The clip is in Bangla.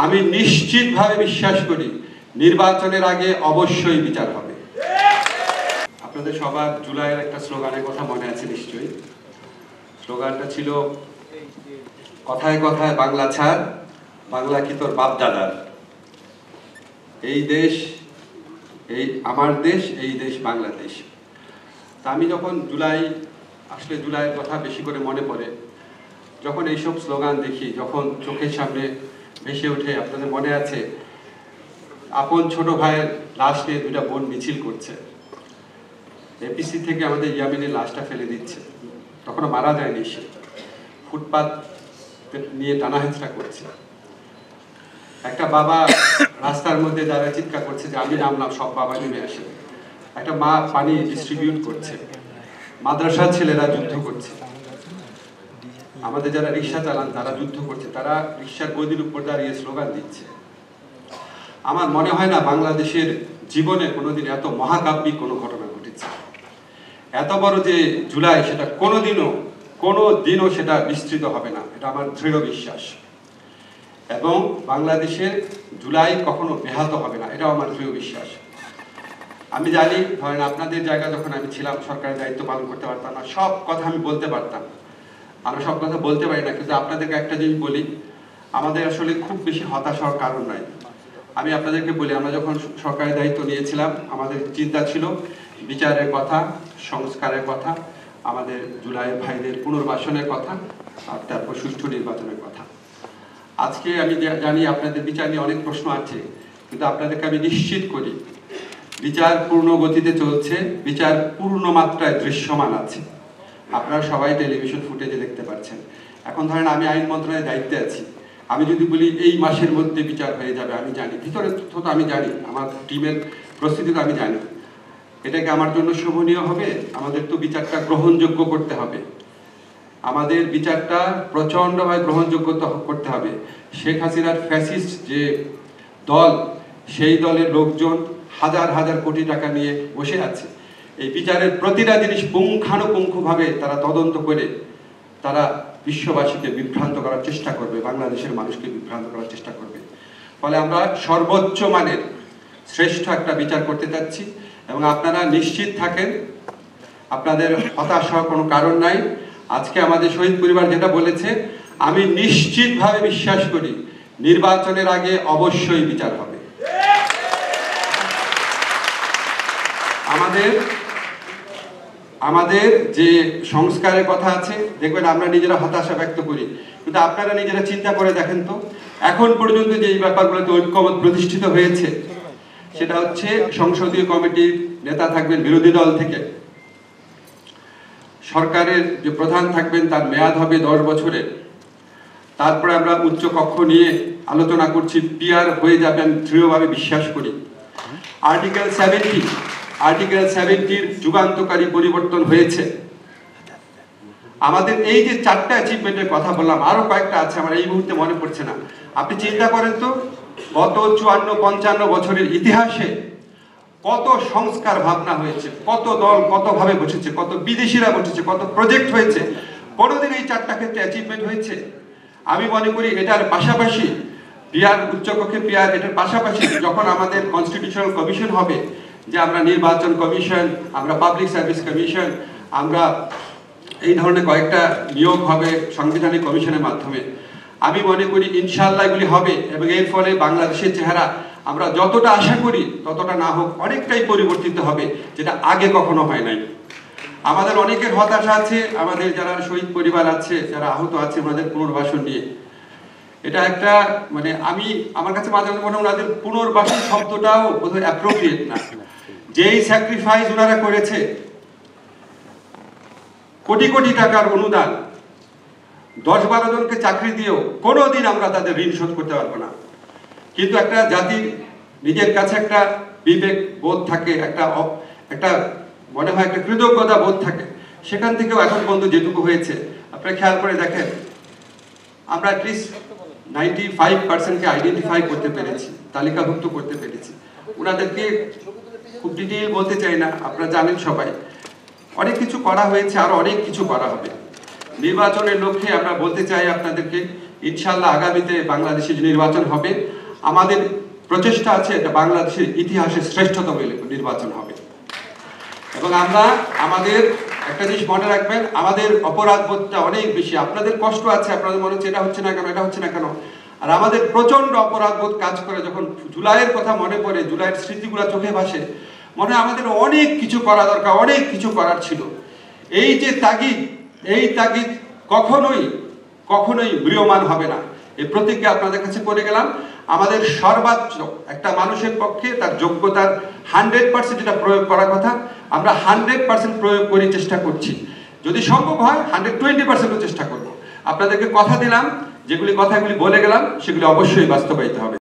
আমি নিশ্চিতভাবে বিশ্বাস করি নির্বাচনের আগে অবশ্যই বিচার হবে। আপনাদের সবার জুলাইয়ের একটা স্লোগানের কথা মনে আছে নিশ্চয়ই। স্লোগানটা ছিল, কথায় কথায় বাংলা ছাড়, বাংলা কি তোর বাপ দাদার। এই দেশ, এই আমার দেশ, এই দেশ বাংলাদেশ। তা আমি যখন জুলাইয়ের কথা বেশি করে মনে পড়ে যখন এইসব স্লোগান দেখি, যখন চোখের সামনে ভেসে ওঠে, আপনাদের মনে আছে আপন ছোট ভাইয়ের লাশ নিয়ে দুইটা বোন মিছিল করছে, এপিসি থেকে আমাদের ইয়ামিনের লাশটা ফেলে দিচ্ছে, তখনও মারা যায়নি, সে ফুটপাত নিয়ে টানা হেঁচড়া করছে। একটা বাবা রাস্তার মধ্যে যারা চিৎকার করছে যে আমি নামলাম, সব বাবা নেমে আসে। একটা মা পানি ডিস্ট্রিবিউট করছে। মাদ্রাসার ছেলেরা যুদ্ধ করছে। আমাদের যারা রিক্সা চালান তারা যুদ্ধ করছে, তারা রিক্সার গদির উপর দাঁড়িয়ে স্লোগান দিচ্ছে। আমার মনে হয় না বাংলাদেশের জীবনে কোনোদিন এত মহাকাব্যিক কোনো ঘটনা ঘটেছে। এত বড় যে জুলাই, সেটা কোনোদিনও সেটা বিস্তৃত হবে না, এটা আমার দৃঢ় বিশ্বাস। এবং বাংলাদেশের জুলাই কখনো ব্যাহত হবে না, এটাও আমার দৃঢ় বিশ্বাস। আমি জানি, ধরেন আপনাদের জায়গা যখন আমি ছিলাম, সরকারের দায়িত্ব পালন করতে পারতাম না, সব কথা আমি বলতে পারতাম। আমরা সব কথা বলতে পারি না, কিন্তু আপনাদেরকে একটা জিনিস বলি, আমাদের আসলে খুব বেশি হতাশ হওয়ার কারণ নাই। আমি আপনাদেরকে বলি, আমরা যখন সরকারের দায়িত্ব নিয়েছিলাম, আমাদের চিন্তা ছিল বিচারের কথা, সংস্কারের কথা, আমাদের জুলাইয়ের ভাইদের পুনর্বাসনের কথা, আর তারপর সুষ্ঠু নির্বাচনের কথা। আজকে আমি জানি আপনাদের বিচার নিয়ে অনেক প্রশ্ন আছে, কিন্তু আপনাদেরকে আমি নিশ্চিত করি বিচার পূর্ণ গতিতে চলছে, বিচার পূর্ণ মাত্রায় দৃশ্যমান আছে। আপনারা সবাই টেলিভিশন ফুটেজে দেখতে পাচ্ছেন। এখন ধরেন আমি আইন মন্ত্রণালয়ের দায়িত্বে আছি, আমি যদি বলি এই মাসের মধ্যে বিচার হয়ে যাবে, আমি জানি ভিতরে তো আমি জানি, আমার টিমের প্রস্তুতি তো আমি জানি, এটাকে আমার জন্য শোভনীয় হবে? আমাদের তো বিচারটা গ্রহণযোগ্য করতে হবে, আমাদের বিচারটা প্রচণ্ডভাবে গ্রহণযোগ্য করতে হবে। শেখ হাসিনার ফ্যাসিস্ট যে দল, সেই দলের লোকজন হাজার হাজার কোটি টাকা নিয়ে বসে আছে। এই বিচারের প্রতিটা জিনিস পুঙ্খানুপুঙ্খভাবে তারা তদন্ত করে তারা বিশ্ববাসীকে বিভ্রান্ত করার চেষ্টা করবে, বাংলাদেশের মানুষকে বিভ্রান্ত করার চেষ্টা করবে। ফলে আমরা সর্বোচ্চ মানের শ্রেষ্ঠ একটা বিচার করতে চাচ্ছি, এবং আপনারা নিশ্চিত থাকেন, আপনাদের হতাশ হওয়ার কোনো কারণ নাই। আজকে আমাদের শহীদ পরিবার যেটা বলেছে, আমি নিশ্চিতভাবে বিশ্বাস করি নির্বাচনের আগে অবশ্যই বিচার হবে। আমাদের যে সংস্কারের কথা আছে, দেখবেন আমরা নিজেরা হতাশা ব্যক্ত করি, কিন্তু আপনারা নিজেরা চিন্তা করে দেখেন তো, এখন পর্যন্ত যে এই ব্যাপারগুলোতে ঐক্যমত প্রতিষ্ঠিত হয়েছে, সেটা হচ্ছে সংসদীয় কমিটির নেতা থাকবেন বিরোধী দল থেকে, সরকারের যে প্রধান থাকবেন তার মেয়াদ হবে 10 বছরের, তারপরে আমরা উচ্চ কক্ষ নিয়ে আলোচনা করছি, পিআর হয়ে যাবে আমি দৃঢ়ভাবে বিশ্বাস করি। আর্টিকেল 70-র যুগান্তকারী পরিবর্তন হয়েছে। আমাদের এই যে 4টা অ্যাচিভমেন্টের কথা বললাম, আরো কয়েকটা আছে, আমার এই মুহূর্তে মনে পড়ছে না। আপনি চিন্তা করেন তো, গত 54-55 বছরের ইতিহাসে কত সংস্কার ভাবনা হয়েছে, কত দল কতভাবে বসেছে, কত বিদেশিরা বসেছে, কত প্রজেক্ট হয়েছে। কোনোদিন এই 4টা ক্ষেত্রে অ্যাচিভমেন্ট হয়েছে? আমি মনে করি এটার পাশাপাশি পিআর, উচ্চকক্ষে পিআর, এটার পাশাপাশি যখন আমাদের কনস্টিটিউশনাল কমিশন হবে, যে আমরা নির্বাচন কমিশন, আমরা পাবলিক সার্ভিস কমিশন, আমরা এই ধরনের কয়েকটা নিয়োগ হবে সাংবিধানিক কমিশনের মাধ্যমে, আমি মনে করি ইনশাআল্লাহ এগুলি হবে, এবং এর ফলে বাংলাদেশের চেহারা আমরা যতটা আশা করি ততটা না হোক অনেকটাই পরিবর্তিত হবে, যেটা আগে কখনো হয় নাই। আমাদের অনেকের হতাশা আছে, আমাদের যারা শহীদ পরিবার আছে, যারা আহত আছে, ওনাদের পুনর্বাসন নিয়ে। এটা একটা মানে আমার কাছে মাঝে মাঝে মনে হয় ওনাদের পুনর্বাসন শব্দটাও বোধহয় অ্যাপ্রোপ্রিয়েট না। যেই স্যাক্রিফাইস ওনারা করেছে, কোটি কোটি টাকার অনুদান, 10-12 জনকে চাকরি দিয়েও কোনোদিন আমরা তাদের ঋণ শোধ করতে পারবো না। কিন্তু একটা জাতির নিজের কাছে একটা বিবেক বোধ থাকে, একটা মনে হয় একটা কৃতজ্ঞতা বোধ থাকে, সেখান থেকেও এখন পর্যন্ত যেটুকু হয়েছে আপনারা খেয়াল করে দেখেন, আমরা অ্যাটলিস্ট 95%কে আইডেন্টিফাই করতে পেরেছি, তালিকাভুক্ত করতে পেরেছি। ওনাদেরকে খুব ডিটেইল বলতে চাই না, আপনারা জানেন সবাই, অনেক কিছু করা হয়েছে, আরো অনেক কিছু করা হবে। নির্বাচনের লক্ষ্যে আমরা বলতে চাই আপনাদেরকে, ইনশাআল্লাহ আগামীতে বাংলাদেশে যে নির্বাচন হবে, আমাদের প্রচেষ্টা আছে এটা বাংলাদেশের ইতিহাসের শ্রেষ্ঠতম নির্বাচন হবে। এবং আমরা আমাদের একটা জিনিস মনে রাখবেন, আমাদের অপরাধবোধটা অনেক বেশি। আপনাদের কষ্ট আছে, আপনাদের মনে হচ্ছে এটা হচ্ছে না কেন, এটা হচ্ছে না কেন, আর আমাদের প্রচন্ড অপরাধবোধ কাজ করে। যখন জুলাইয়ের কথা মনে পড়ে, জুলাইয়ের স্মৃতিগুলো চোখে ভাসে, মনে হয় আমাদের অনেক কিছু করা দরকার, অনেক কিছু করার ছিল। এই যে তাগিদ, এই তাগিদ কখনোই ম্রিয়মান হবে না। এই প্রতিজ্ঞা আপনাদের কাছে করে গেলাম। আমাদের সর্বোচ্চ একটা মানুষের পক্ষে তার যোগ্যতার 100% যেটা প্রয়োগ করার কথা, আমরা 100% প্রয়োগ করে চেষ্টা করছি। যদি সম্ভব হয় 120%ও চেষ্টা করব। আপনাদেরকে কথা দিলাম, যেগুলি কথাগুলি বলে গেলাম সেগুলি অবশ্যই বাস্তবায়িত হবে।